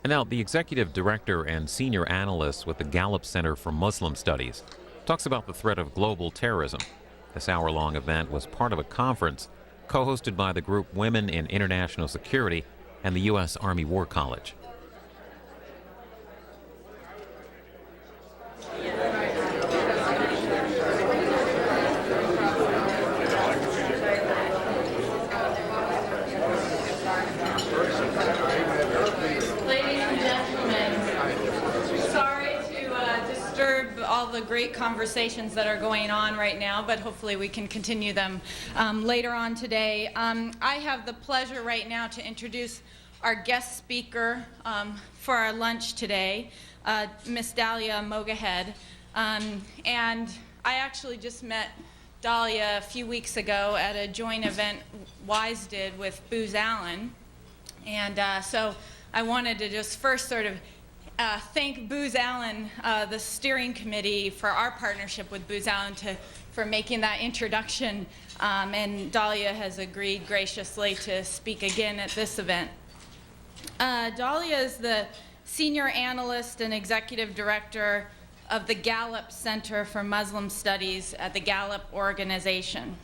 And now the executive director and senior analyst with the Gallup Center for Muslim Studies talks about the threat of global terrorism. This hour-long event was part of a conference co-hosted by the group Women in International Security and the U.S. Army War College. The great conversations that are going on right now, but hopefully we can continue them later on today. I have the pleasure right now to introduce our guest speaker for our lunch today, Miss Dalia Mogahed. And I actually just met Dalia a few weeks ago at a joint event WISE did with Booz Allen. And so I wanted to just first sort of thank Booz Allen, the steering committee, for our partnership with Booz Allen for making that introduction. And Dalia has agreed graciously to speak again at this event. Dalia is the senior analyst and executive director of the Gallup Center for Muslim Studies at the Gallup organization.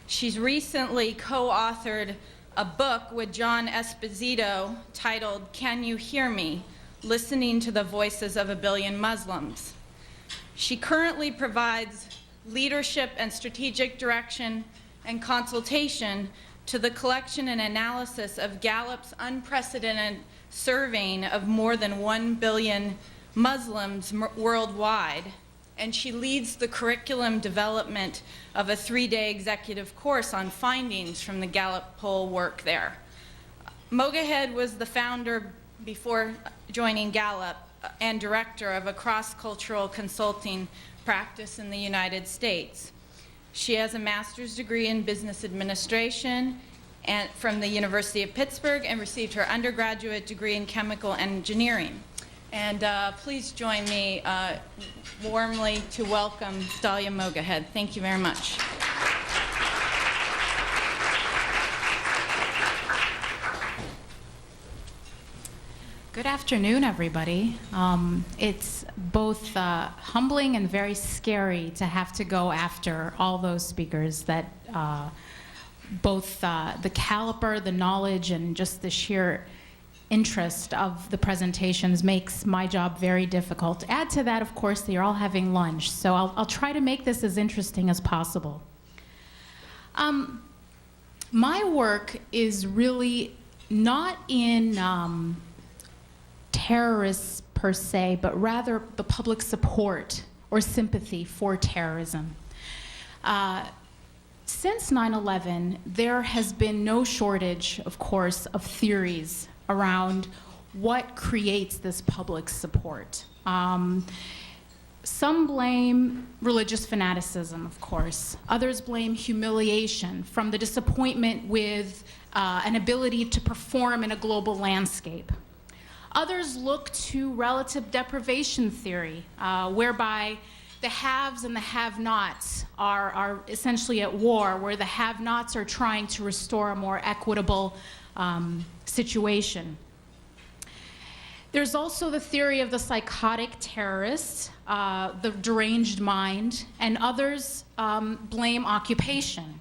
She's recently co-authored a book with John Esposito titled "Can You Hear Me? Listening to the Voices of a Billion Muslims." She currently provides leadership and strategic direction and consultation to the collection and analysis of Gallup's unprecedented surveying of more than 1 billion Muslims worldwide, and she leads the curriculum development of a 3-day executive course on findings from the Gallup poll work there. Mogahed was the founder, before joining Gallup, and director of a cross-cultural consulting practice in the United States. She has a master's degree in business administration from the University of Pittsburgh and received her undergraduate degree in chemical engineering. And please join me warmly to welcome Dalia Mogahed. Thank you very much. Good afternoon, everybody. It's both humbling and very scary to have to go after all those speakers that both the caliber, the knowledge, and just the sheer interest of the presentations makes my job very difficult. Add to that, of course, that you're all having lunch, so I'll try to make this as interesting as possible. My work is really not in terrorists per se, but rather the public support or sympathy for terrorism. Since 9/11, there has been no shortage, of course, of theories around what creates this public support. Some blame religious fanaticism, of course. Others blame humiliation from the disappointment with an ability to perform in a global landscape. Others look to relative deprivation theory, whereby the haves and the have-nots are essentially at war, where the have-nots are trying to restore a more equitable situation. There's also the theory of the psychotic terrorist, the deranged mind, and others blame occupation.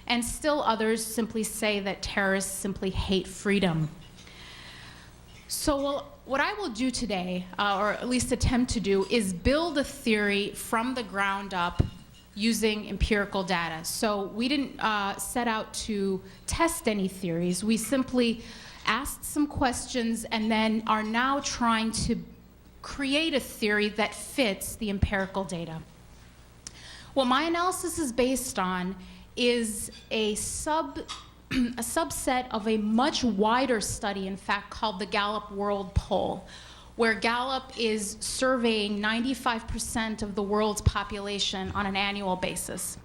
And still others simply say that terrorists simply hate freedom. So what I will do today, or at least attempt to do, is build a theory from the ground up using empirical data. So we didn't set out to test any theories. We simply asked some questions and then are now trying to create a theory that fits the empirical data. What my analysis is based on is a subset of a much wider study, in fact, called the Gallup World Poll, where Gallup is surveying 95% of the world's population on an annual basis.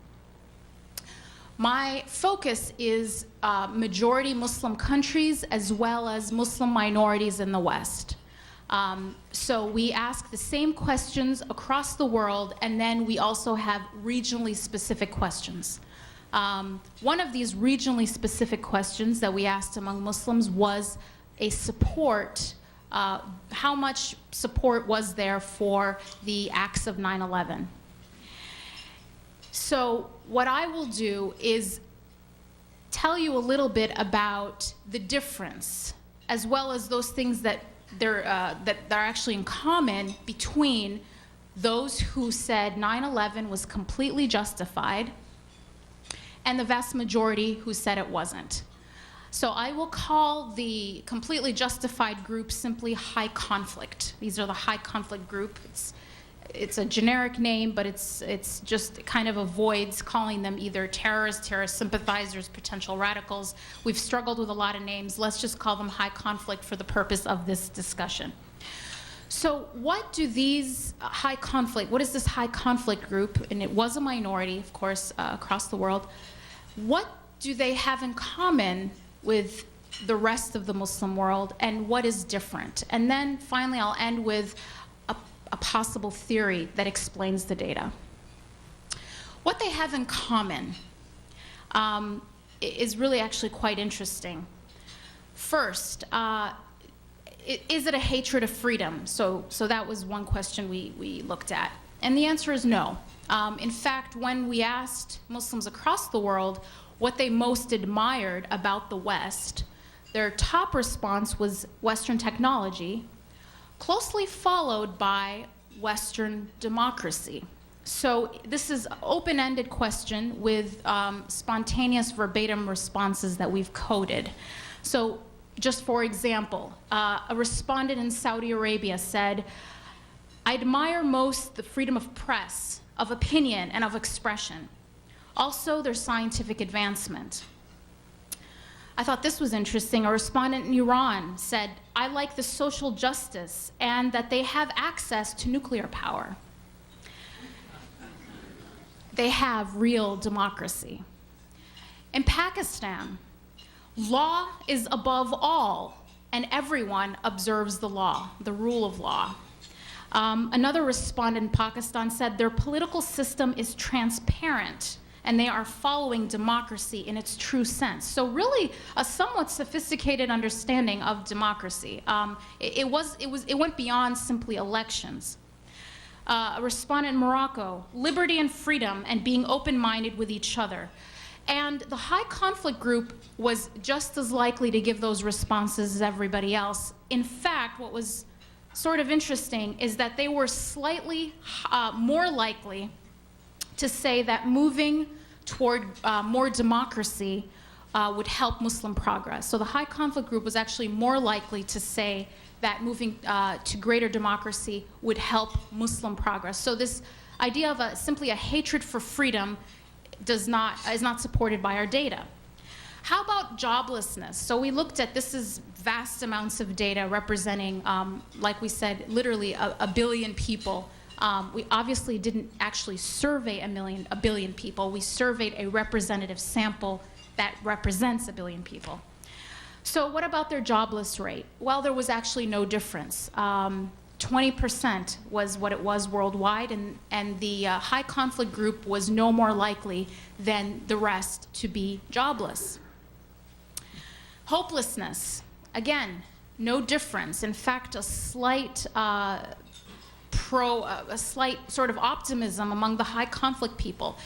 My focus is majority Muslim countries as well as Muslim minorities in the West. So we ask the same questions across the world, and then we also have regionally specific questions. One of these regionally specific questions that we asked among Muslims was a support how much support was there for the acts of 9/11. So what I will do is tell you a little bit about the difference, as well as those things that that are actually in common between those who said 9/11 was completely justified and the vast majority who said it wasn't. So I will call the completely justified group simply high conflict. These are the high conflict group. It's a generic name, but it's just kind of avoids calling them either terrorists, terrorist sympathizers, potential radicals. We've struggled with a lot of names. Let's just call them high conflict for the purpose of this discussion. So what do these what is this high conflict group, and it was a minority, of course, across the world, what do they have in common with the rest of the Muslim world, and what is different? And then finally I'll end with a possible theory that explains the data. What they have in common is really actually quite interesting. First, is it a hatred of freedom? So that was one question we looked at. And the answer is no. In fact, when we asked Muslims across the world what they most admired about the West, their top response was Western technology, closely followed by Western democracy. So this is an open-ended question with spontaneous verbatim responses that we've coded. So just for example, a respondent in Saudi Arabia said, "I admire most the freedom of press, of opinion, and of expression. Also, their scientific advancement." I thought this was interesting. A respondent in Iran said, "I like the social justice and that they have access to nuclear power." They have real democracy. In Pakistan, law is above all, and everyone observes the law, the rule of law. Another respondent in Pakistan said their political system is transparent and they are following democracy in its true sense. So really a somewhat sophisticated understanding of democracy. It went beyond simply elections. A respondent in Morocco, liberty and freedom and being open-minded with each other. And the high conflict group was just as likely to give those responses as everybody else. In fact, what was sort of interesting is that they were slightly more likely to say that moving toward more democracy would help Muslim progress. So the high conflict group was actually more likely to say that moving to greater democracy would help Muslim progress. So this idea of simply a hatred for freedom is not supported by our data. How about joblessness? So we looked at, this is vast amounts of data representing, like we said, literally a billion people. We obviously didn't actually survey a billion people. We surveyed a representative sample that represents a billion people. So what about their jobless rate? Well, there was actually no difference. 20% was what it was worldwide, and the high conflict group was no more likely than the rest to be jobless. Hopelessness, again, no difference. In fact, a slight sort of optimism among the high conflict people.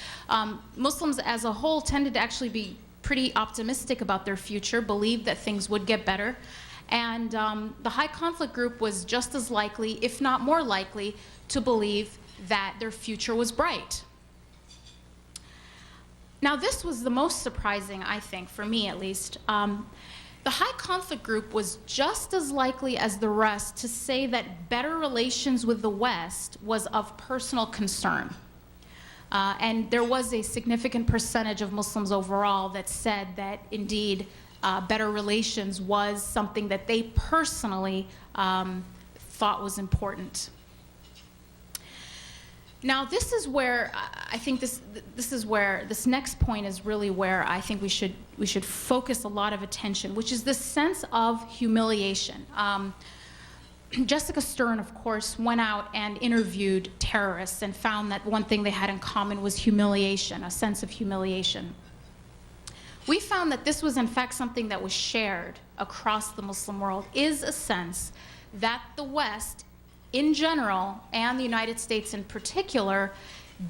Muslims as a whole tended to actually be pretty optimistic about their future, believed that things would get better. And the high conflict group was just as likely, if not more likely, to believe that their future was bright. Now, this was the most surprising, I think, for me at least. The high conflict group was just as likely as the rest to say that better relations with the West was of personal concern. And there was a significant percentage of Muslims overall that said that indeed better relations was something that they personally thought was important. Now, this is where I think this next point is really where I think we should focus a lot of attention, which is this sense of humiliation. Jessica Stern, of course, went out and interviewed terrorists and found that one thing they had in common was humiliation, a sense of humiliation. We found that this was in fact something that was shared across the Muslim world, is a sense that the West in general, and the United States in particular,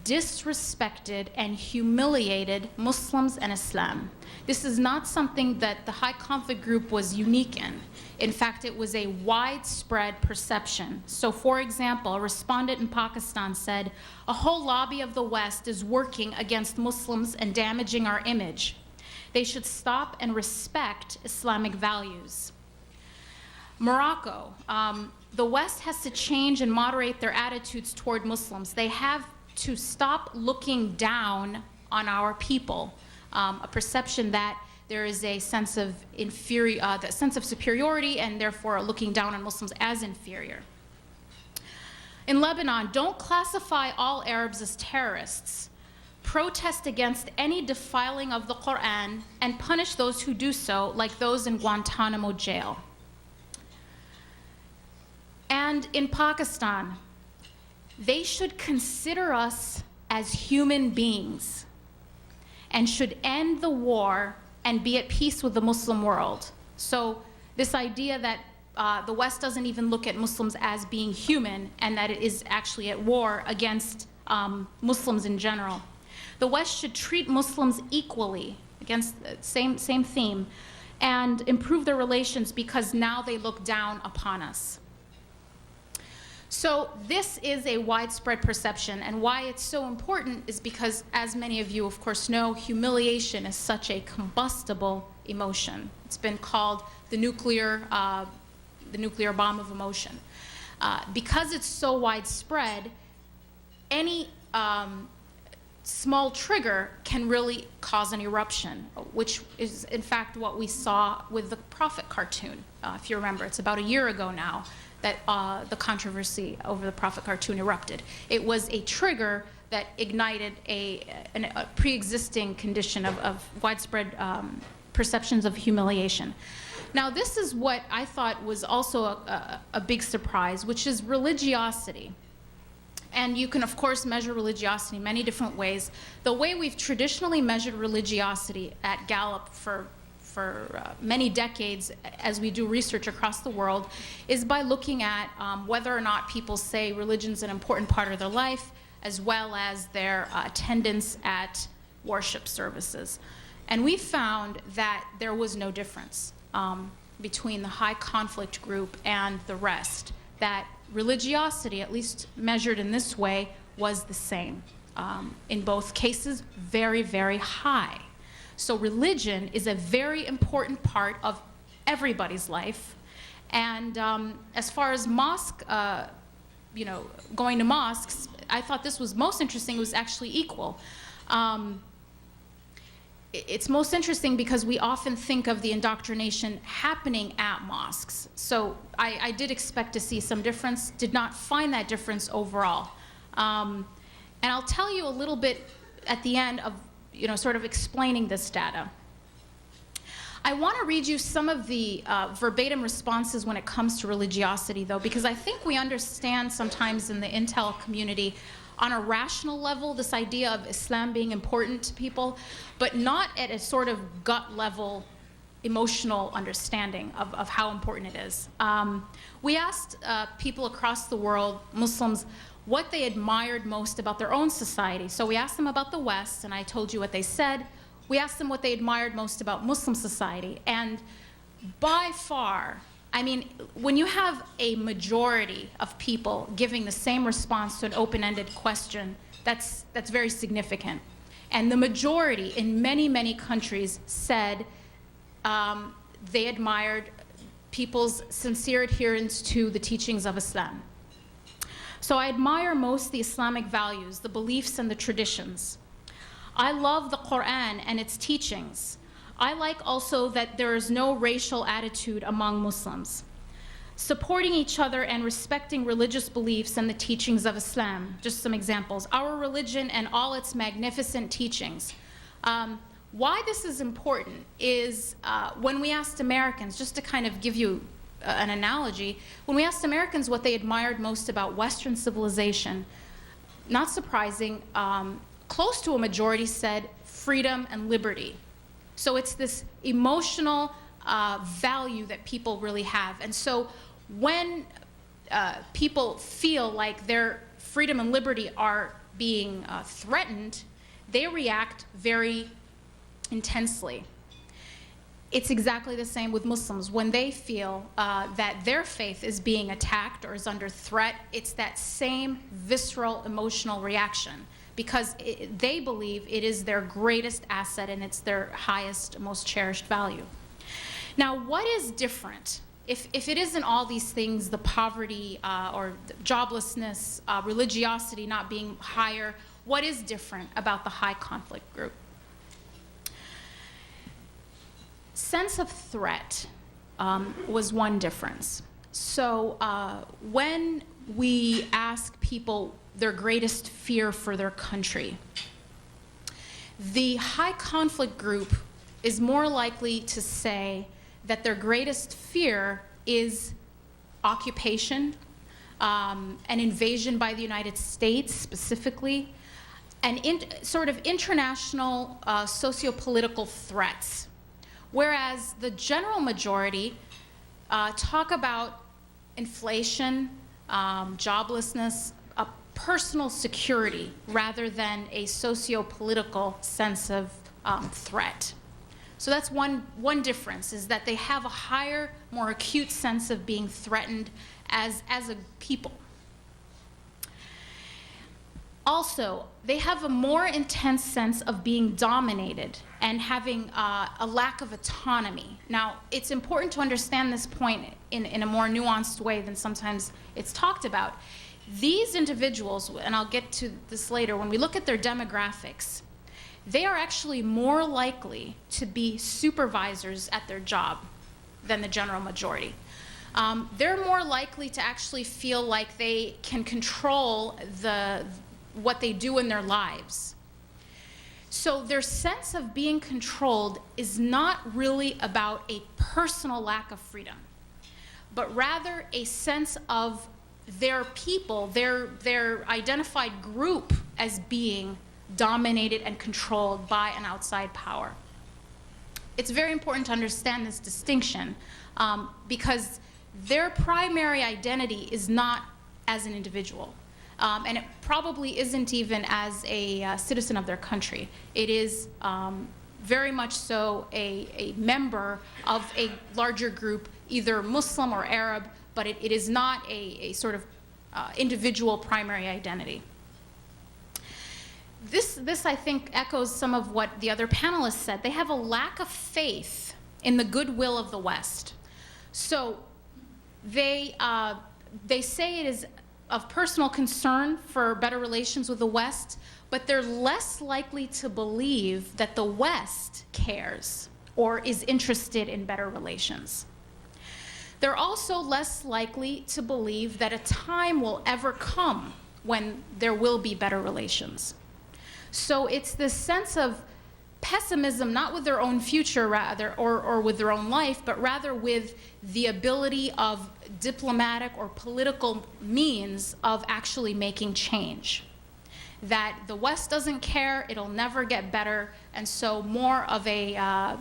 disrespected and humiliated Muslims and Islam. This is not something that the high conflict group was unique in. In fact, it was a widespread perception. So for example, a respondent in Pakistan said, "A whole lobby of the West is working against Muslims and damaging our image. They should stop and respect Islamic values." Morocco, the West has to change and moderate their attitudes toward Muslims. They have to stop looking down on our people, a perception that there is a sense of superiority and therefore looking down on Muslims as inferior. In Lebanon, don't classify all Arabs as terrorists. Protest against any defiling of the Quran and punish those who do so, like those in Guantanamo jail. And in Pakistan, they should consider us as human beings and should end the war and be at peace with the Muslim world. So this idea that the West doesn't even look at Muslims as being human and that it is actually at war against Muslims in general. The West should treat Muslims equally, against the same theme, and improve their relations because now they look down upon us. So this is a widespread perception, and why it's so important is because, as many of you of course know, humiliation is such a combustible emotion. It's been called the nuclear bomb of emotion. Because it's so widespread, any small trigger can really cause an eruption, which is in fact what we saw with the Prophet cartoon. If you remember, it's about a year ago now that the controversy over the Prophet cartoon erupted. It was a trigger that ignited a pre-existing condition of widespread perceptions of humiliation. Now, this is what I thought was also a big surprise, which is religiosity. And you can, of course, measure religiosity in many different ways. The way we've traditionally measured religiosity at Gallup for many decades, as we do research across the world, is by looking at whether or not people say religion's an important part of their life, as well as their attendance at worship services. And we found that there was no difference between the high conflict group and the rest, that religiosity, at least measured in this way, was the same. In both cases, very, very high. So religion is a very important part of everybody's life. And as far as mosque, going to mosques, I thought this was most interesting. It was actually equal. It's most interesting because we often think of the indoctrination happening at mosques. So I did expect to see some difference, did not find that difference overall. And I'll tell you a little bit at the end of sort of explaining this data. I want to read you some of the verbatim responses when it comes to religiosity, though, because I think we understand sometimes in the intel community on a rational level this idea of Islam being important to people, but not at a sort of gut level emotional understanding of how important it is. We asked people across the world, Muslims, what they admired most about their own society. So we asked them about the West, and I told you what they said. We asked them what they admired most about Muslim society. And by far, I mean, when you have a majority of people giving the same response to an open-ended question, that's very significant. And the majority in many, many countries said they admired people's sincere adherence to the teachings of Islam. So I admire most the Islamic values, the beliefs and the traditions. I love the Quran and its teachings. I like also that there is no racial attitude among Muslims. Supporting each other and respecting religious beliefs and the teachings of Islam. Just some examples. Our religion and all its magnificent teachings. Why this is important is when we asked Americans, just to kind of give you an analogy, when we asked Americans what they admired most about Western civilization, not surprising, close to a majority said freedom and liberty. So it's this emotional value that people really have. And so when people feel like their freedom and liberty are being threatened, they react very intensely. It's exactly the same with Muslims. When they feel that their faith is being attacked or is under threat, it's that same visceral emotional reaction, because they believe it is their greatest asset and it's their highest, most cherished value. Now, what is different? If it isn't all these things, the poverty or the joblessness, religiosity not being higher, what is different about the high conflict group? Sense of threat was one difference. So when we ask people their greatest fear for their country, the high conflict group is more likely to say that their greatest fear is occupation, an invasion by the United States specifically, and sort of international socio-political threats. Whereas the general majority talk about inflation, joblessness, a personal security rather than a socio-political sense of threat. So that's one difference, is that they have a higher, more acute sense of being threatened as a people. Also, they have a more intense sense of being dominated and having a lack of autonomy. Now, it's important to understand this point in a more nuanced way than sometimes it's talked about. These individuals, and I'll get to this later, when we look at their demographics, they are actually more likely to be supervisors at their job than the general majority. They're more likely to actually feel like they can control what they do in their lives. So their sense of being controlled is not really about a personal lack of freedom, but rather a sense of their people, their identified group as being dominated and controlled by an outside power. It's very important to understand this distinction because their primary identity is not as an individual. And it probably isn't even as a citizen of their country. It is very much so a member of a larger group, either Muslim or Arab, but it is not a sort of individual primary identity. This, I think, echoes some of what the other panelists said. They have a lack of faith in the goodwill of the West. So they say it is of personal concern for better relations with the West, but they're less likely to believe that the West cares or is interested in better relations. They're also less likely to believe that a time will ever come when there will be better relations. So it's this sense of pessimism, not with their own future rather, or with their own life, but rather with the ability of diplomatic or political means of actually making change. That the West doesn't care, it'll never get better, and so more of a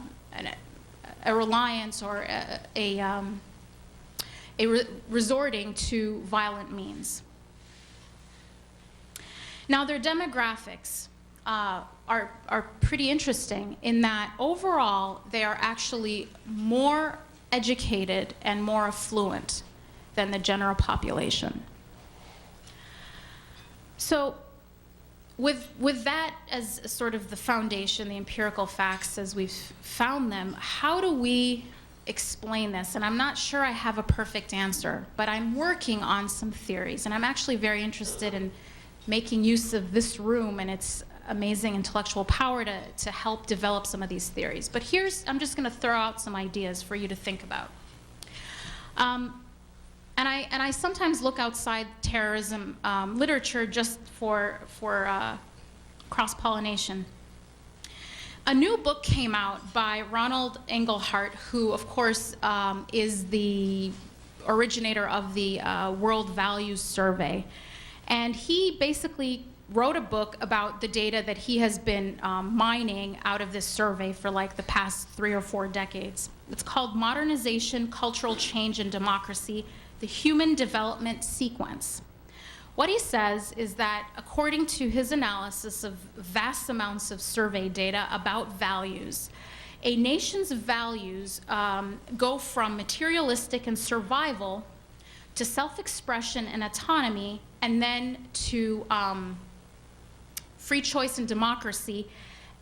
reliance or resorting to violent means. Now, their demographics are pretty interesting in that overall they are actually more educated and more affluent than the general population. So with that as sort of the foundation, the empirical facts as we've found them, how do we explain this? And I'm not sure I have a perfect answer, but I'm working on some theories, and I'm actually very interested in making use of this room and its amazing intellectual power to help develop some of these theories. But I'm just going to throw out some ideas for you to think about. And I sometimes look outside terrorism literature just for cross-pollination. A new book came out by Ronald Engelhardt, who, of course, is the originator of the World Values Survey. And he basically wrote a book about the data that he has been mining out of this survey for like the past 3 or 4 decades. It's called Modernization, Cultural Change, and Democracy, the human development sequence. What he says is that according to his analysis of vast amounts of survey data about values, a nation's values go from materialistic and survival to self-expression and autonomy, and then to free choice and democracy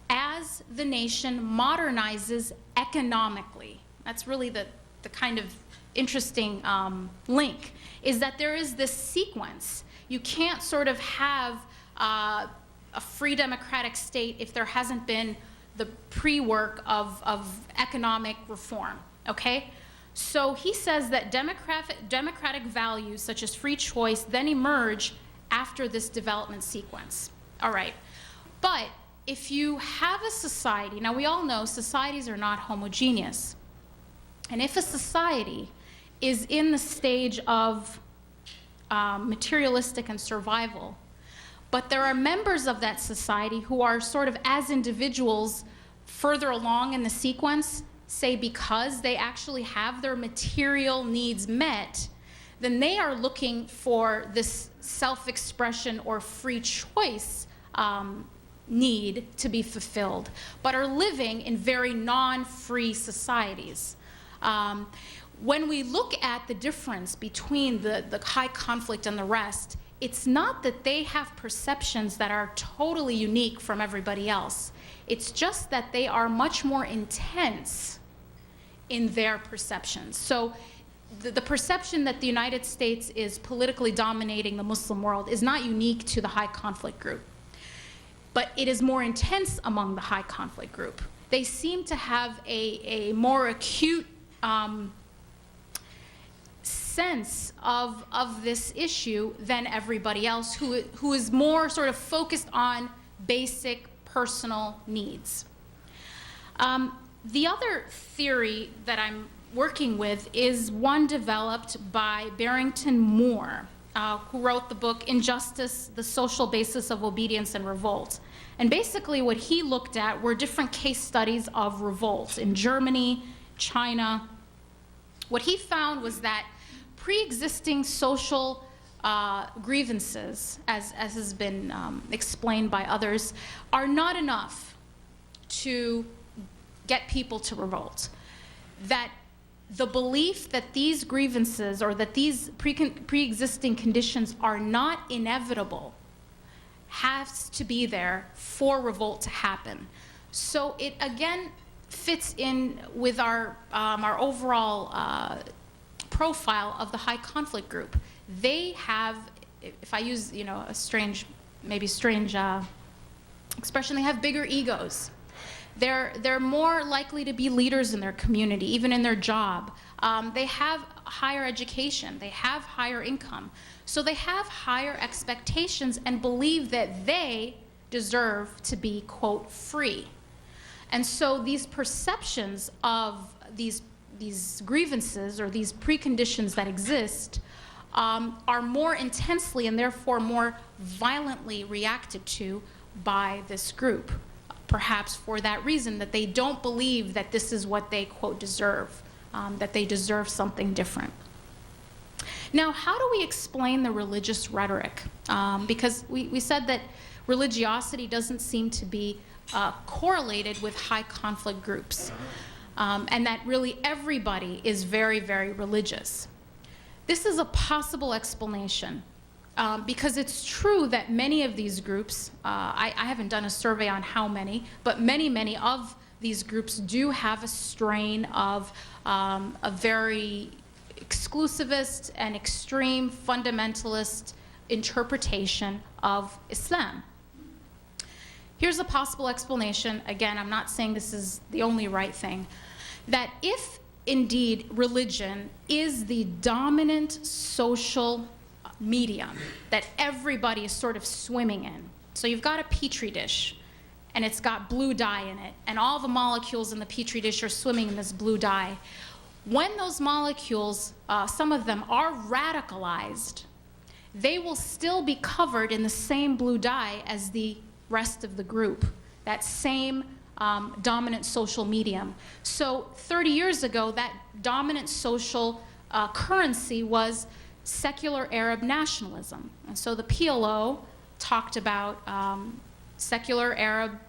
as the nation modernizes economically. That's really the kind of interesting link, is that there is this sequence. You can't sort of have a free democratic state if there hasn't been the pre-work of economic reform, okay? So he says that democratic values such as free choice then emerge after this development sequence. All right, but if you have a society, now we all know societies are not homogeneous, and if a society is in the stage of materialistic and survival, but there are members of that society who are sort of as individuals further along in the sequence, say because they actually have their material needs met, then they are looking for this self-expression or free choice need to be fulfilled, but are living in very non-free societies. When we look at the difference between the high conflict and the rest, it's not that they have perceptions that are totally unique from everybody else. It's just that they are much more intense in their perceptions. So the perception that the United States is politically dominating the Muslim world is not unique to the high conflict group, but it is more intense among the high conflict group. They seem to have a more acute sense of this issue than everybody else, who is more sort of focused on basic personal needs. The other theory that I'm working with is one developed by Barrington Moore, who wrote the book Injustice, the Social Basis of Obedience and Revolt. And basically what he looked at were different case studies of revolts in Germany, China. What he found was that pre-existing social grievances, as has been explained by others, are not enough to get people to revolt. That the belief that these grievances or that these pre-existing conditions are not inevitable has to be there for revolt to happen. So it again fits in with our overall profile of the high conflict group. They have, if I use a strange, maybe strange expression, they have bigger egos. They're more likely to be leaders in their community, even in their job. They have higher education. They have higher income. So they have higher expectations and believe that they deserve to be, quote, free. And so these perceptions of these grievances or these preconditions that exist are more intensely and therefore more violently reacted to by this group. Perhaps for that reason, that they don't believe that this is what they, quote, deserve, that they deserve something different. Now, how do we explain the religious rhetoric? Because we said that religiosity doesn't seem to be correlated with high conflict groups, and that really everybody is very, very religious. This is a possible explanation. Because it's true that many of these groups, I haven't done a survey on how many, but many of these groups do have a strain of a very exclusivist and extreme fundamentalist interpretation of Islam. Here's a possible explanation. Again, I'm not saying this is the only right thing. That if indeed religion is the dominant social medium that everybody is sort of swimming in. So you've got a petri dish and it's got blue dye in it, and all the molecules in the petri dish are swimming in this blue dye. When those molecules, some of them are radicalized, they will still be covered in the same blue dye as the rest of the group, that same dominant social medium. So 30 years ago, that dominant social currency was secular Arab nationalism. And so the PLO talked about secular Arab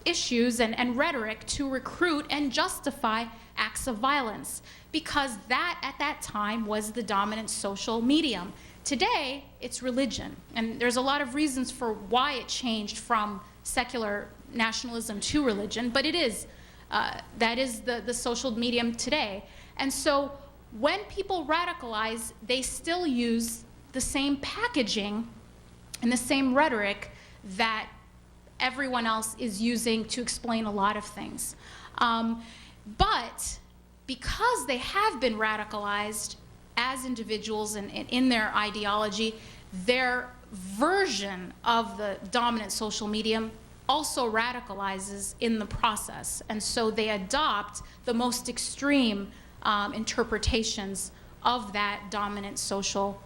issues and rhetoric to recruit and justify acts of violence, because that, at that time, was the dominant social medium. Today, it's religion. And there's a lot of reasons for why it changed from secular nationalism to religion, but it is. That is the social medium today. And so when people radicalize, they still use the same packaging and the same rhetoric that everyone else is using to explain a lot of things. But because they have been radicalized as individuals and in their ideology, their version of the dominant social medium also radicalizes in the process. And so they adopt the most extreme interpretations of that dominant social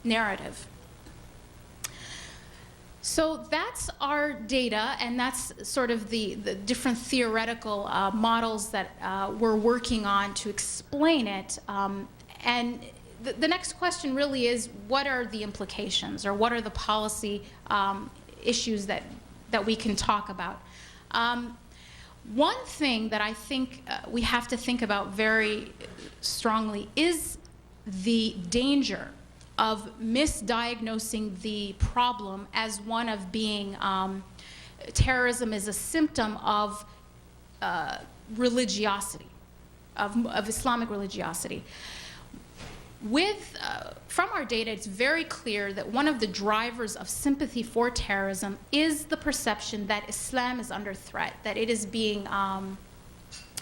narrative. So that's our data, and that's sort of the different theoretical models that we're working on to explain it. And the next question really is, what are the implications, or what are the policy issues that we can talk about? One thing that I think we have to think about very strongly is the danger of misdiagnosing the problem as one of being terrorism is a symptom of religiosity, of Islamic religiosity. From our data, it's very clear that one of the drivers of sympathy for terrorism is the perception that Islam is under threat, that it is being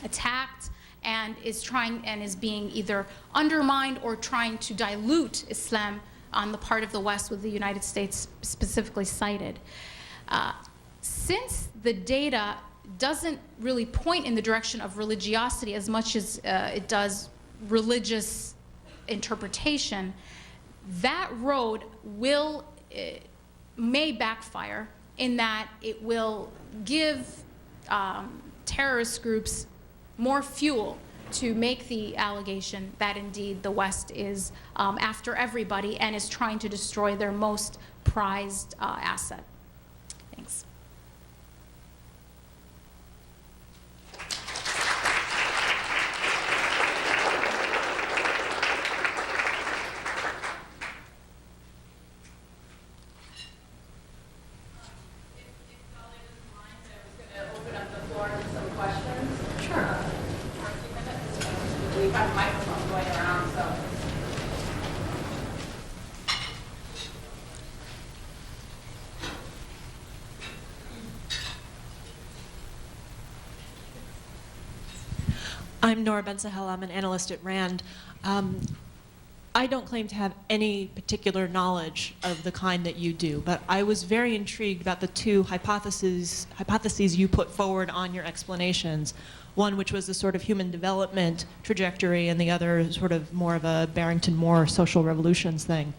attacked and is being either undermined or trying to dilute Islam on the part of the West, with the United States specifically cited. Since the data doesn't really point in the direction of religiosity as much as it does religious interpretation, that road may backfire in that it will give terrorist groups more fuel to make the allegation that indeed the West is after everybody and is trying to destroy their most prized asset. Thanks. I'm Nora Ben-Sahel. I'm an analyst at RAND. I don't claim to have any particular knowledge of the kind that you do, but I was very intrigued about the two hypotheses you put forward on your explanations. One which was the sort of human development trajectory, and the other sort of more of a Barrington Moore social revolutions thing.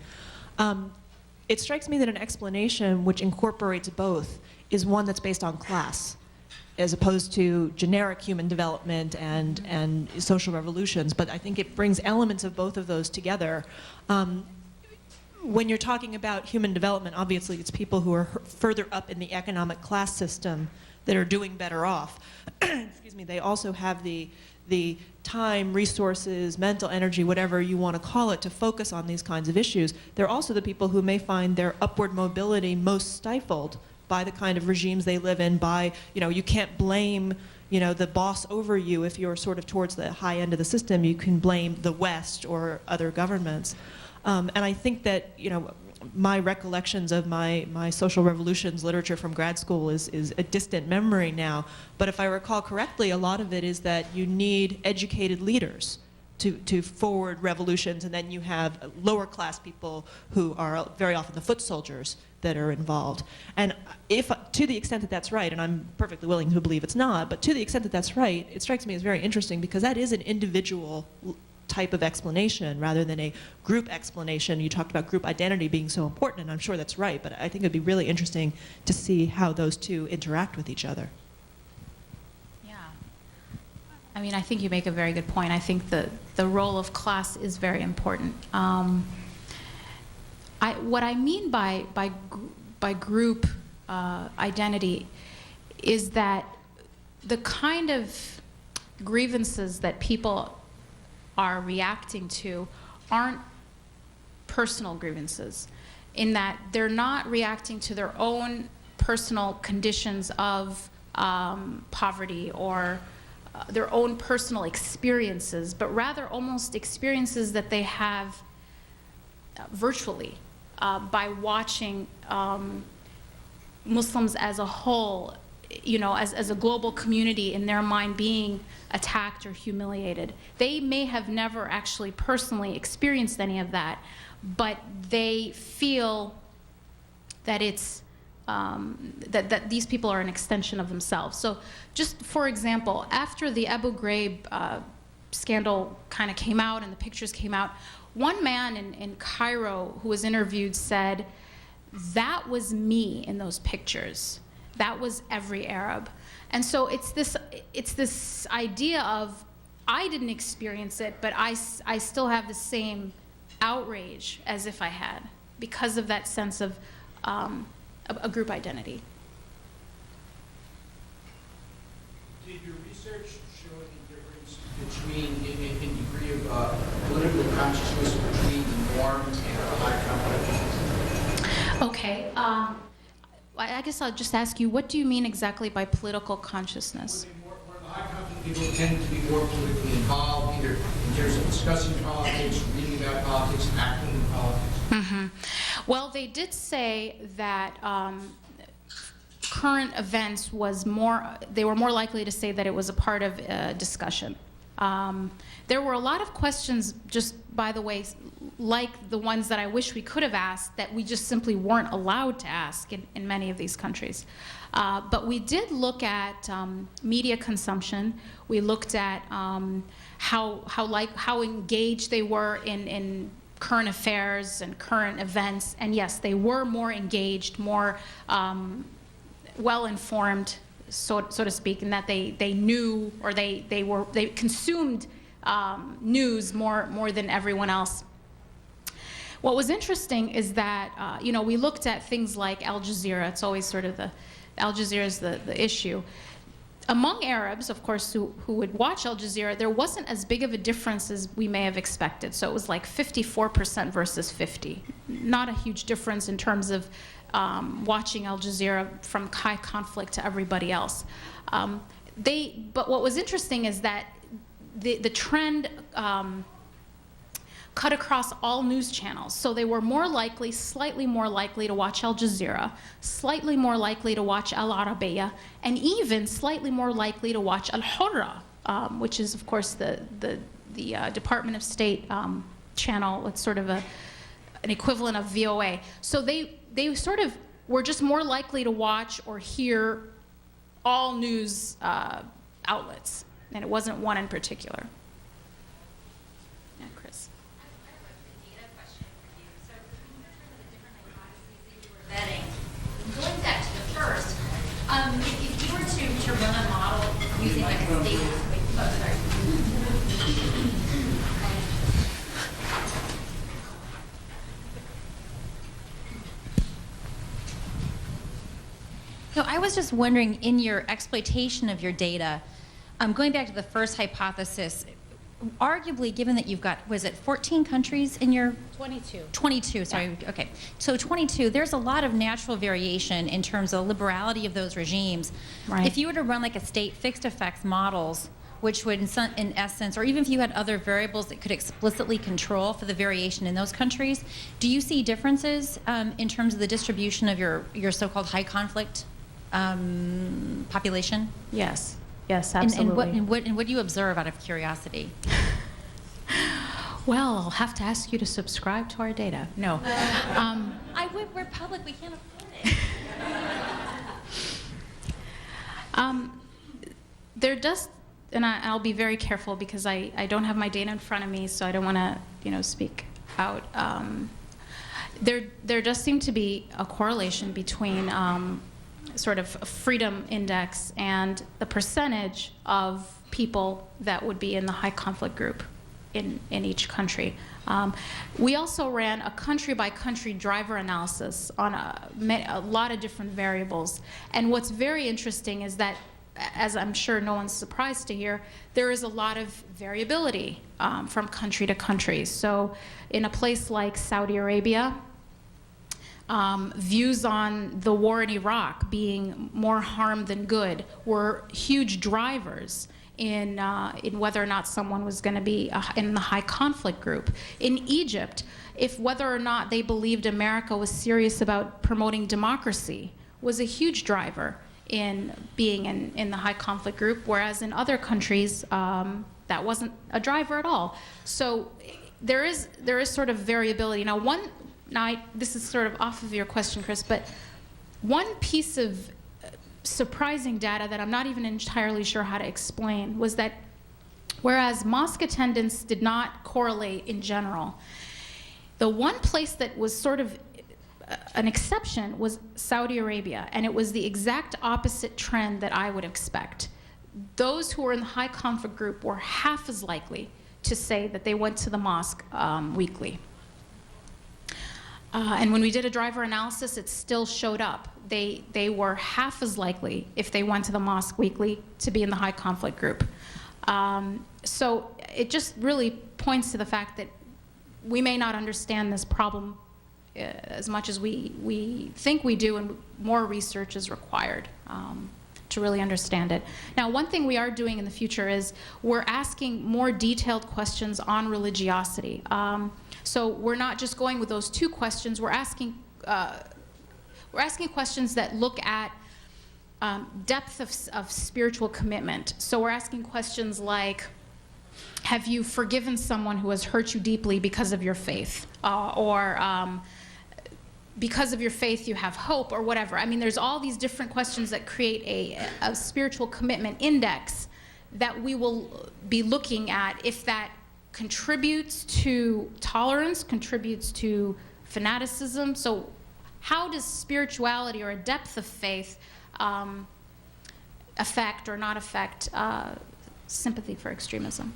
It strikes me that an explanation which incorporates both is one that's based on class, as opposed to generic human development and social revolutions. But I think it brings elements of both of those together. When you're talking about human development, obviously it's people who are further up in the economic class system that are doing better off. Excuse me. They also have the time, resources, mental energy, whatever you want to call it, to focus on these kinds of issues. They're also the people who may find their upward mobility most stifled by the kind of regimes they live in, by, you can't blame, the boss over you if you're sort of towards the high end of the system. You can blame the West or other governments. And I think that, my recollections of my social revolutions literature from grad school is a distant memory now. But if I recall correctly, a lot of it is that you need educated leaders to forward revolutions, and then you have lower class people who are very often the foot soldiers that are involved. And if, to the extent that that's right, and I'm perfectly willing to believe it's not, but to the extent that that's right, it strikes me as very interesting, because that is an individual type of explanation rather than a group explanation. You talked about group identity being so important, and I'm sure that's right, but I think it'd be really interesting to see how those two interact with each other. Yeah. I mean, I think you make a very good point. I think the role of class is very important. What I mean by group identity is that the kind of grievances that people are reacting to aren't personal grievances, in that they're not reacting to their own personal conditions of poverty or their own personal experiences, but rather almost experiences that they have virtually by watching Muslims as a whole, you know, as a global community, in their mind, being attacked or humiliated. They may have never actually personally experienced any of that, but they feel that it's that these people are an extension of themselves. So just for example, after the Abu Ghraib scandal kind of came out and the pictures came out, one man in Cairo who was interviewed said, "That was me in those pictures. That was every Arab." And so it's this idea of, I didn't experience it, but I still have the same outrage as if I had, because of that sense of a group identity. Did your research show any difference between, in degree of political consciousness between the norm and the high conflict? Okay. I guess I'll just ask you, what do you mean exactly by political consciousness? Where the high conflict people tend to be more politically involved, either in terms of discussing politics, reading about politics, acting in politics. Mm-hmm. Well, they did say that current events they were more likely to say that it was a part of discussion. There were a lot of questions, just by the way, like the ones that I wish we could have asked, that we just simply weren't allowed to ask in many of these countries. But we did look at media consumption. We looked at how engaged they were in current affairs and current events. And yes, they were more engaged, more well-informed, so to speak, in that they knew, or they consumed news more than everyone else. What was interesting is that we looked at things like Al Jazeera. It's always sort of Al Jazeera is the issue. Among Arabs, of course, who would watch Al Jazeera, there wasn't as big of a difference as we may have expected. So it was like 54% versus 50. Not a huge difference in terms of watching Al Jazeera from high conflict to everybody else. But what was interesting is that the trend cut across all news channels. So they were slightly more likely to watch Al Jazeera, slightly more likely to watch Al Arabiya, and even slightly more likely to watch Al Hurra, which is, of course, the Department of State channel. It's sort of an equivalent of VOA. So they sort of were just more likely to watch or hear all news outlets, and it wasn't one in particular. Yeah, Chris. Going back to the first, if you were to run a model using like a state, So I was just wondering, in your exploitation of your data, going back to the first hypothesis, arguably, given that you've got, was it 14 countries in your? 22. 22, sorry, yeah. Okay. So 22, there's a lot of natural variation in terms of the liberality of those regimes. Right. If you were to run like a state fixed effects models, which would in essence, or even if you had other variables that could explicitly control for the variation in those countries, do you see differences in terms of the distribution of your so-called high conflict population? Yes. Yes, absolutely. And what do you observe out of curiosity? Well, I'll have to ask you to subscribe to our data. No. We're public. We can't afford it. There does, and I'll be very careful because I don't have my data in front of me, so I don't want to, speak out. There does seem to be a correlation between sort of a freedom index and the percentage of people that would be in the high conflict group in each country. We also ran a country-by-country driver analysis on a lot of different variables. And what's very interesting is that, as I'm sure no one's surprised to hear, there is a lot of variability from country to country. So in a place like Saudi Arabia, views on the war in Iraq being more harm than good were huge drivers in whether or not someone was going to be in the high conflict group. In Egypt, if whether or not they believed America was serious about promoting democracy was a huge driver in being in the high conflict group, whereas in other countries that wasn't a driver at all. So there is sort of variability. Now this is sort of off of your question, Chris, but one piece of surprising data that I'm not even entirely sure how to explain was that whereas mosque attendance did not correlate in general, the one place that was sort of an exception was Saudi Arabia, and it was the exact opposite trend that I would expect. Those who were in the high conflict group were half as likely to say that they went to the mosque weekly. And when we did a driver analysis, it still showed up. They were half as likely, if they went to the mosque weekly, to be in the high conflict group. So it just really points to the fact that we may not understand this problem as much as we think we do, and more research is required to really understand it. Now, one thing we are doing in the future is we're asking more detailed questions on religiosity. So we're not just going with those two questions. We're asking questions that look at depth of spiritual commitment. So we're asking questions like, have you forgiven someone who has hurt you deeply because of your faith? Or because of your faith you have hope, or whatever. I mean, there's all these different questions that create a spiritual commitment index that we will be looking at if that contributes to tolerance, contributes to fanaticism. So how does spirituality or a depth of faith affect or not affect sympathy for extremism?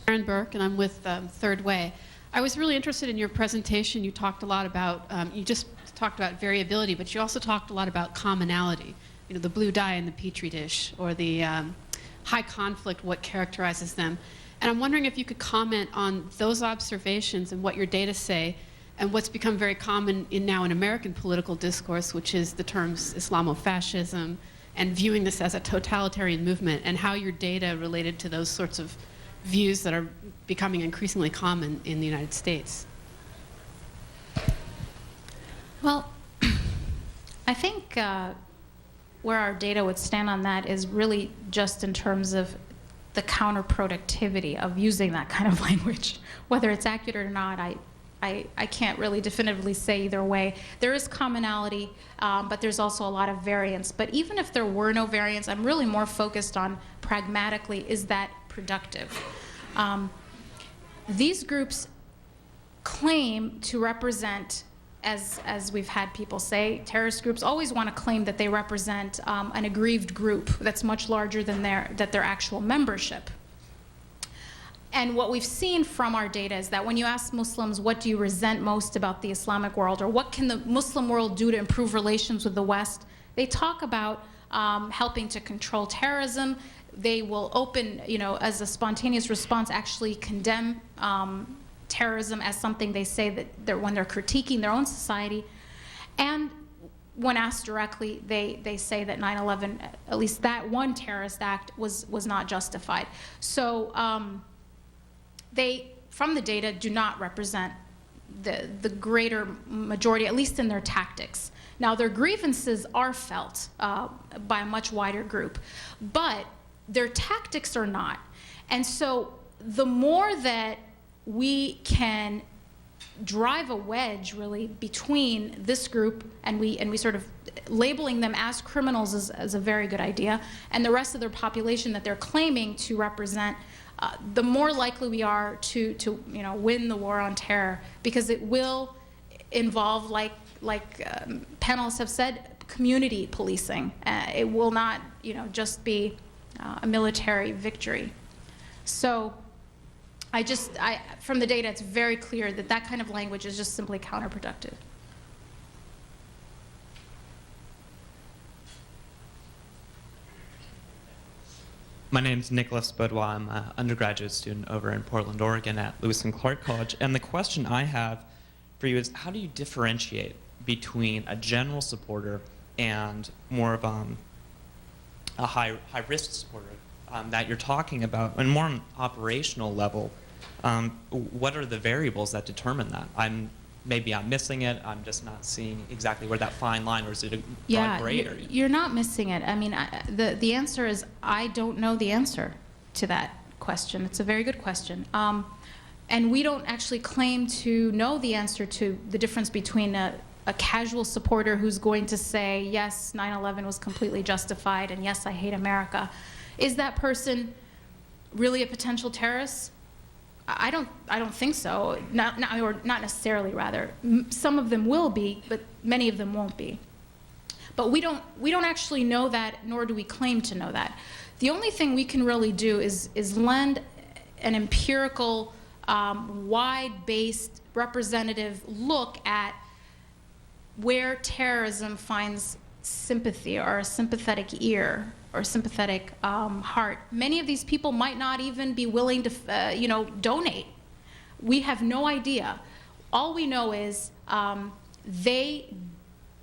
Aaron Burke, and I'm with Third Way. I was really interested in your presentation. You talked a lot about, you just talked about variability, but you also talked a lot about commonality. You know, the blue dye in the petri dish, or the high conflict, what characterizes them. And I'm wondering if you could comment on those observations and what your data say, and what's become very common now in American political discourse, which is the terms Islamofascism, and viewing this as a totalitarian movement, and how your data related to those sorts of views that are becoming increasingly common in the United States. Well, I think where our data would stand on that is really just in terms of the counterproductivity of using that kind of language. Whether it's accurate or not, I can't really definitively say either way. There is commonality, but there's also a lot of variance. But even if there were no variance, I'm really more focused on pragmatically, is that productive? These groups claim to represent, as we've had people say, terrorist groups always want to claim that they represent an aggrieved group that's much larger than their actual membership. And what we've seen from our data is that when you ask Muslims, what do you resent most about the Islamic world, or what can the Muslim world do to improve relations with the West, they talk about helping to control terrorism. They will open, as a spontaneous response, actually condemn terrorism as something they say that when they're critiquing their own society. And when asked directly, they say that 9/11, at least that one terrorist act, was not justified. So they, from the data, do not represent the greater majority, at least in their tactics. Now, their grievances are felt by a much wider group, but their tactics are not. And so the more that we can drive a wedge, really, between this group, and we sort of labeling them as criminals is a very good idea, and the rest of their population that they're claiming to represent, the more likely we are to win the war on terror, because it will involve, like panelists have said, community policing. It will not just be a military victory. So from the data, it's very clear that that kind of language is just simply counterproductive. My name's Nicholas Boudoir. I'm an undergraduate student over in Portland, Oregon at Lewis and Clark College. And the question I have for you is, how do you differentiate between a general supporter and more of a high-risk supporter that you're talking about? And more on an operational level, what are the variables that determine that? Maybe I'm missing it. I'm just not seeing exactly where that fine line, or is it a broad gray area? You're not missing it. I mean, the answer is I don't know the answer to that question. It's a very good question. And we don't actually claim to know the answer to the difference between a casual supporter who's going to say, yes, 9/11 was completely justified, and yes, I hate America. Is that person really a potential terrorist? I don't think so. Not necessarily, rather. Some of them will be, but many of them won't be. But we don't actually know that, nor do we claim to know that. The only thing we can really do is lend an empirical, wide-based, representative look at where terrorism finds sympathy, or a sympathetic ear, or sympathetic heart. Many of these people might not even be willing to, donate. We have no idea. All we know is they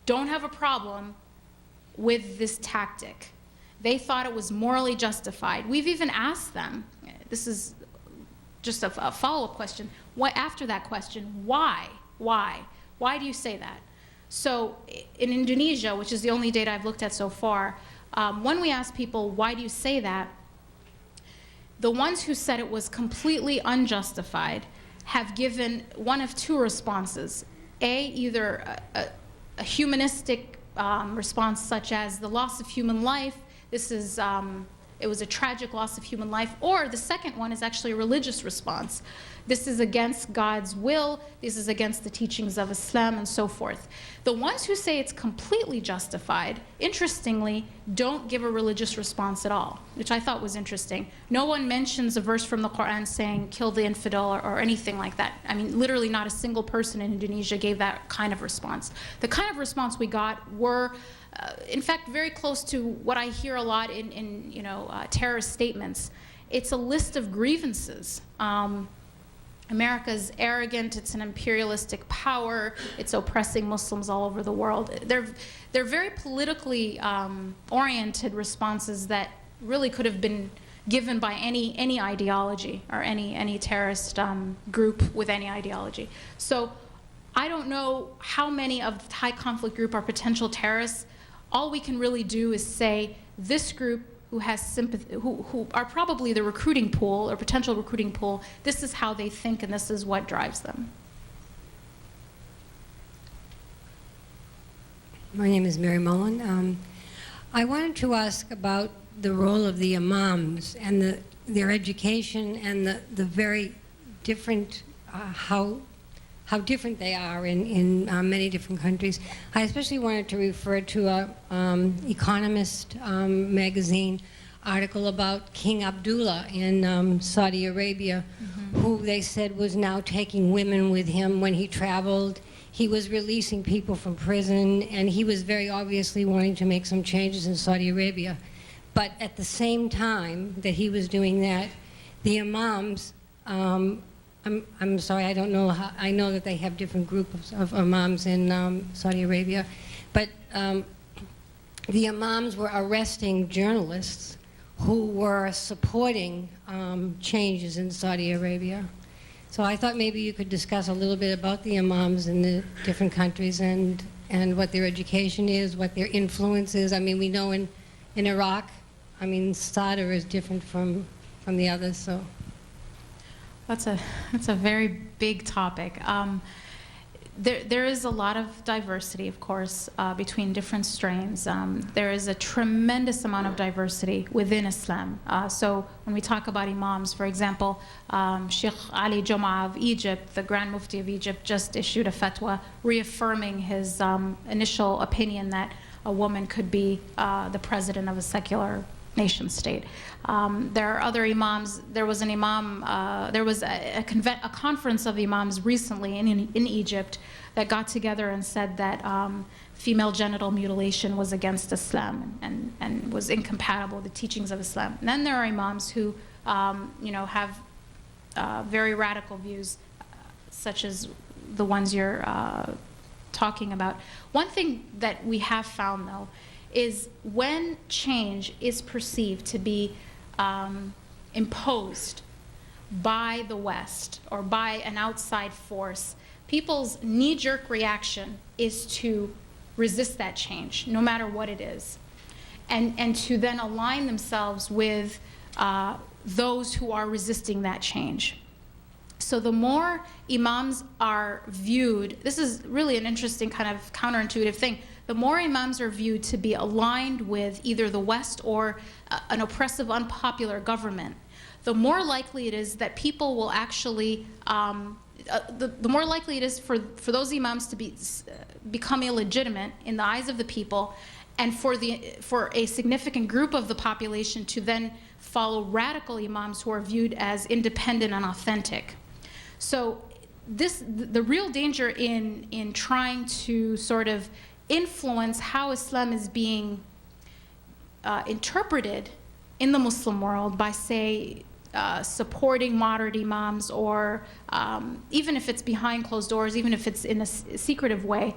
don't have a problem with this tactic. They thought it was morally justified. We've even asked them, this is just a follow-up question, after that question, why? Why? Why do you say that? So in Indonesia, which is the only data I've looked at so far, when we ask people, why do you say that, the ones who said it was completely unjustified have given one of two responses. Either a humanistic response, such as the loss of human life, it was a tragic loss of human life, or the second one is actually a religious response. This is against God's will, this is against the teachings of Islam, and so forth. The ones who say it's completely justified, interestingly, don't give a religious response at all, which I thought was interesting. No one mentions a verse from the Quran saying, kill the infidel, or anything like that. I mean, literally not a single person in Indonesia gave that kind of response. The kind of response we got were, in fact, very close to what I hear a lot in terrorist statements. It's a list of grievances. America's arrogant, it's an imperialistic power, it's oppressing Muslims all over the world. They're very politically oriented responses that really could have been given by any ideology, or any terrorist group with any ideology. So I don't know how many of the high conflict group are potential terrorists. All we can really do is say this group who has sympathy, who are probably the recruiting pool or potential recruiting pool, this is how they think and this is what drives them. My name is Mary Mullen. I wanted to ask about the role of the imams and their education and the very different, how different they are in many different countries. I especially wanted to refer to a Economist magazine article about King Abdullah in Saudi Arabia, who they said was now taking women with him when he traveled. He was releasing people from prison, and he was very obviously wanting to make some changes in Saudi Arabia. But at the same time that he was doing that, the imams, I'm sorry, I don't know how, I know that they have different groups of imams in Saudi Arabia, but the imams were arresting journalists who were supporting changes in Saudi Arabia. So I thought maybe you could discuss a little bit about the imams in the different countries and what their education is, what their influence is. I mean, we know in Iraq, I mean, Sadr is different from the others, so. That's a very big topic. There is a lot of diversity, of course, between different strains. There is a tremendous amount of diversity within Islam. So when we talk about imams, for example, Sheikh Ali Jum'a of Egypt, the Grand Mufti of Egypt, just issued a fatwa reaffirming his initial opinion that a woman could be the president of a secular nation state. There are other imams. There was an imam. There was a conference of imams recently in Egypt that got together and said that female genital mutilation was against Islam and was incompatible with the teachings of Islam. And then there are imams who, have very radical views, such as the ones you're talking about. One thing that we have found, though, is when change is perceived to be imposed by the West or by an outside force, people's knee-jerk reaction is to resist that change, no matter what it is, and to then align themselves with those who are resisting that change. So the more imams are viewed, this is really an interesting kind of counterintuitive thing, the more imams are viewed to be aligned with either the West or an oppressive, unpopular government, the more likely it is that people will actually, the more likely it is for those imams to become illegitimate in the eyes of the people, and for a significant group of the population to then follow radical imams who are viewed as independent and authentic. So the real danger in trying to sort of influence how Islam is being interpreted in the Muslim world by, say, supporting moderate imams, or even if it's behind closed doors, even if it's in a secretive way,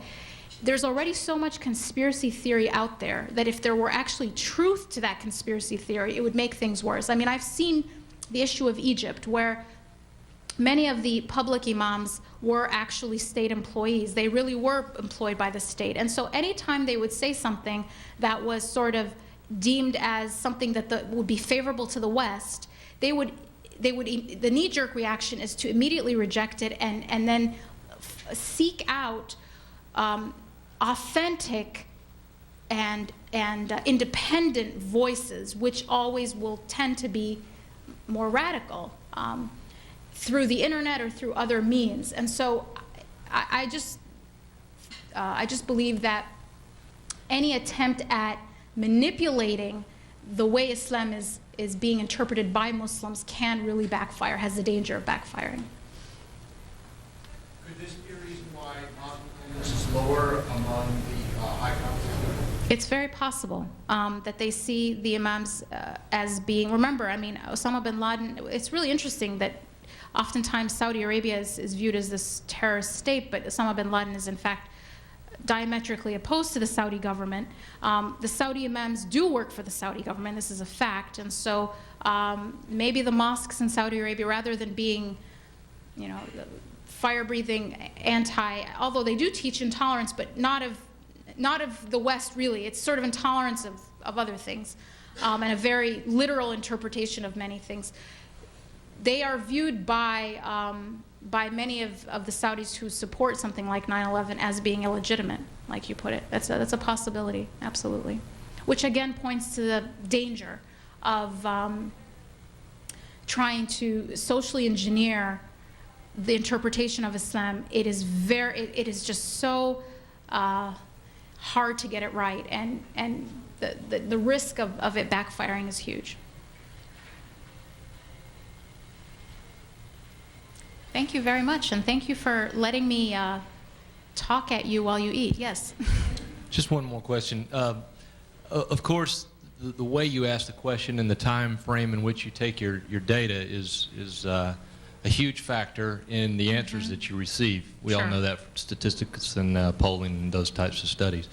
there's already so much conspiracy theory out there that if there were actually truth to that conspiracy theory, it would make things worse. I mean, I've seen the issue of Egypt, where many of the public imams were actually state employees. They really were employed by the state. And so anytime they would say something that was sort of deemed as something that would be favorable to the West, the knee-jerk reaction is to immediately reject it and then seek out authentic and independent voices, which always will tend to be more radical through the internet or through other means. And so I just believe that any attempt at manipulating the way Islam is being interpreted by Muslims can really backfire, has the danger of backfiring. Could this be a reason why Muslim attendance is lower among the high competition? It's very possible that they see the imams as being, remember, I mean, Osama bin Laden, it's really interesting that oftentimes Saudi Arabia is viewed as this terrorist state, but Osama bin Laden is in fact diametrically opposed to the Saudi government. The Saudi imams do work for the Saudi government, this is a fact, and so maybe the mosques in Saudi Arabia, rather than being, fire-breathing although they do teach intolerance, but not of the West really, it's sort of intolerance of other things, and a very literal interpretation of many things. They are viewed by many of the Saudis who support something like 9/11 as being illegitimate, like you put it. That's a possibility, absolutely. Which again points to the danger of trying to socially engineer the interpretation of Islam. It is just so hard to get it right, and the risk of it backfiring is huge. Thank you very much, and thank you for letting me talk at you while you eat. Yes. Just one more question. Of course, the way you ask the question and the time frame in which you take your data is a huge factor in the answers that you receive. We all know that from statistics and polling and those types of studies.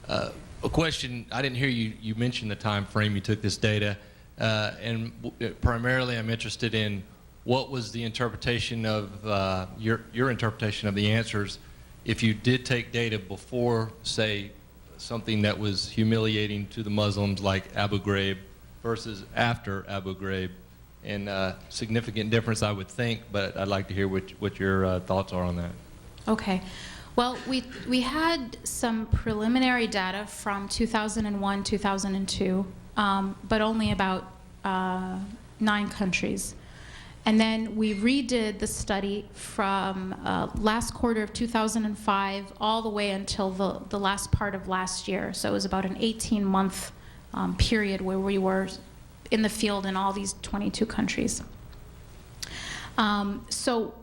A question, I didn't hear you mention the time frame you took this data, and primarily I'm interested in what was the interpretation of your interpretation of the answers if you did take data before, say, something that was humiliating to the Muslims like Abu Ghraib versus after Abu Ghraib, and significant difference I would think, but I'd like to hear what your thoughts are on that. Okay. Well, we had some preliminary data from 2001, 2002, but only about 9 countries. And then we redid the study from last quarter of 2005 all the way until the last part of last year. So it was about an 18-month period where we were in the field in all these 22 countries. So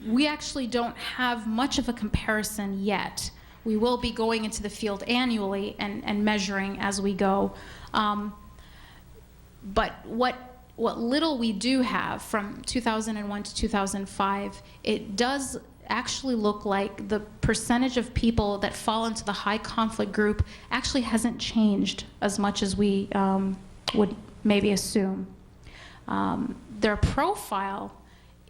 we actually don't have much of a comparison yet. We will be going into the field annually and measuring as we go. But what little we do have from 2001 to 2005, it does actually look like the percentage of people that fall into the high conflict group actually hasn't changed as much as we would maybe assume. Their profile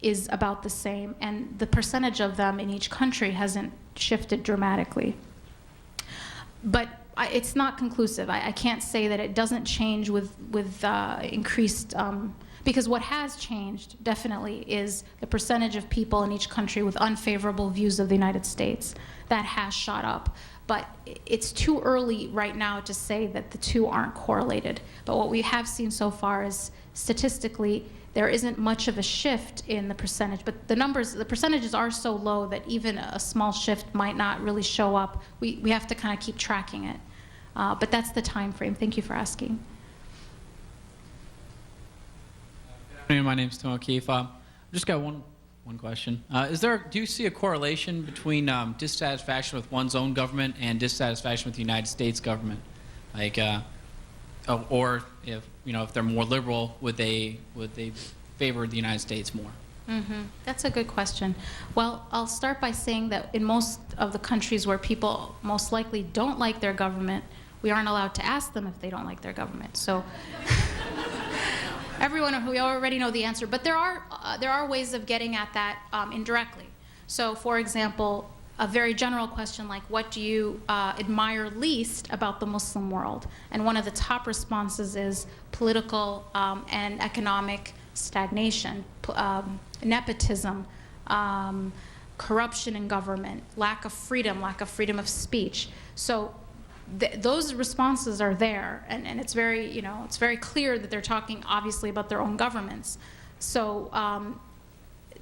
is about the same, and the percentage of them in each country hasn't shifted dramatically. But it's not conclusive. I can't say that it doesn't change with increased, because what has changed definitely is the percentage of people in each country with unfavorable views of the United States. That has shot up. But it's too early right now to say that the two aren't correlated. But what we have seen so far is statistically there isn't much of a shift in the percentage, but the percentages are so low that even a small shift might not really show up. We have to kind of keep tracking it. But that's the time frame. Thank you for asking. Good afternoon. My name is Tim O'Keefe. I've just got one question. Do you see a correlation between dissatisfaction with one's own government and dissatisfaction with the United States government? Like, or if they're more liberal, would they favor the United States more? Mm-hmm. That's a good question. Well, I'll start by saying that in most of the countries where people most likely don't like their government, we aren't allowed to ask them if they don't like their government. So we already know the answer, but there are ways of getting at that indirectly. So, for example, a very general question like, what do you admire least about the Muslim world? And one of the top responses is political and economic stagnation, nepotism, corruption in government, lack of freedom of speech. So those responses are there, and it's very clear that they're talking obviously about their own governments. So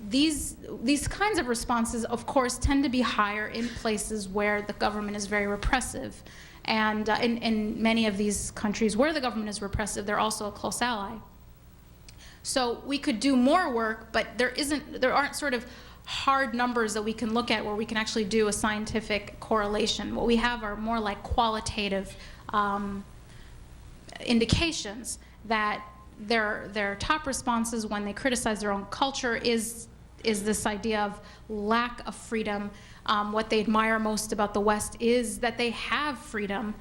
these kinds of responses, of course, tend to be higher in places where the government is very repressive. And in many of these countries where the government is repressive, they're also a close ally. So we could do more work, but there aren't sort of hard numbers that we can look at where we can actually do a scientific correlation. What we have are more like qualitative indications that their top responses when they criticize their own culture is this idea of lack of freedom. What they admire most about the West is that they have freedom.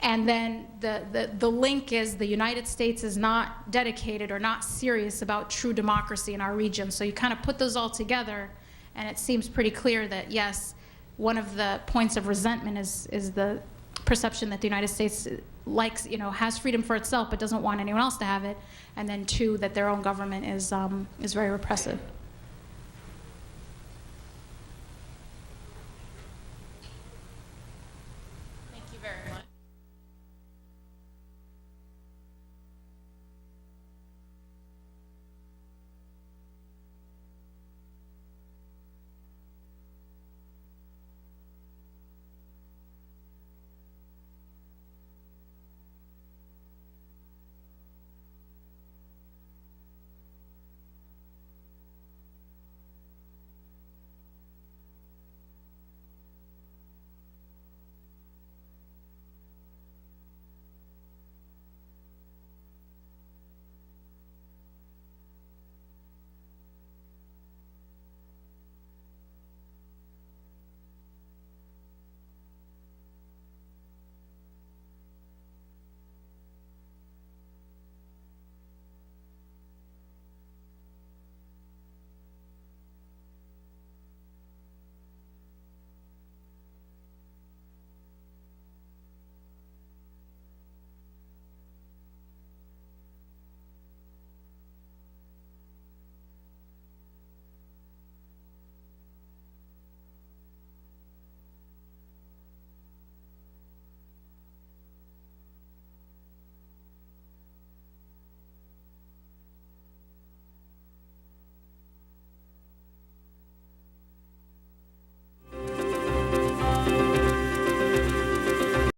And then the link is the United States is not dedicated or not serious about true democracy in our region. So you kind of put those all together, and it seems pretty clear that, yes, one of the points of resentment is the perception that the United States has freedom for itself but doesn't want anyone else to have it. And then two, that their own government is very repressive.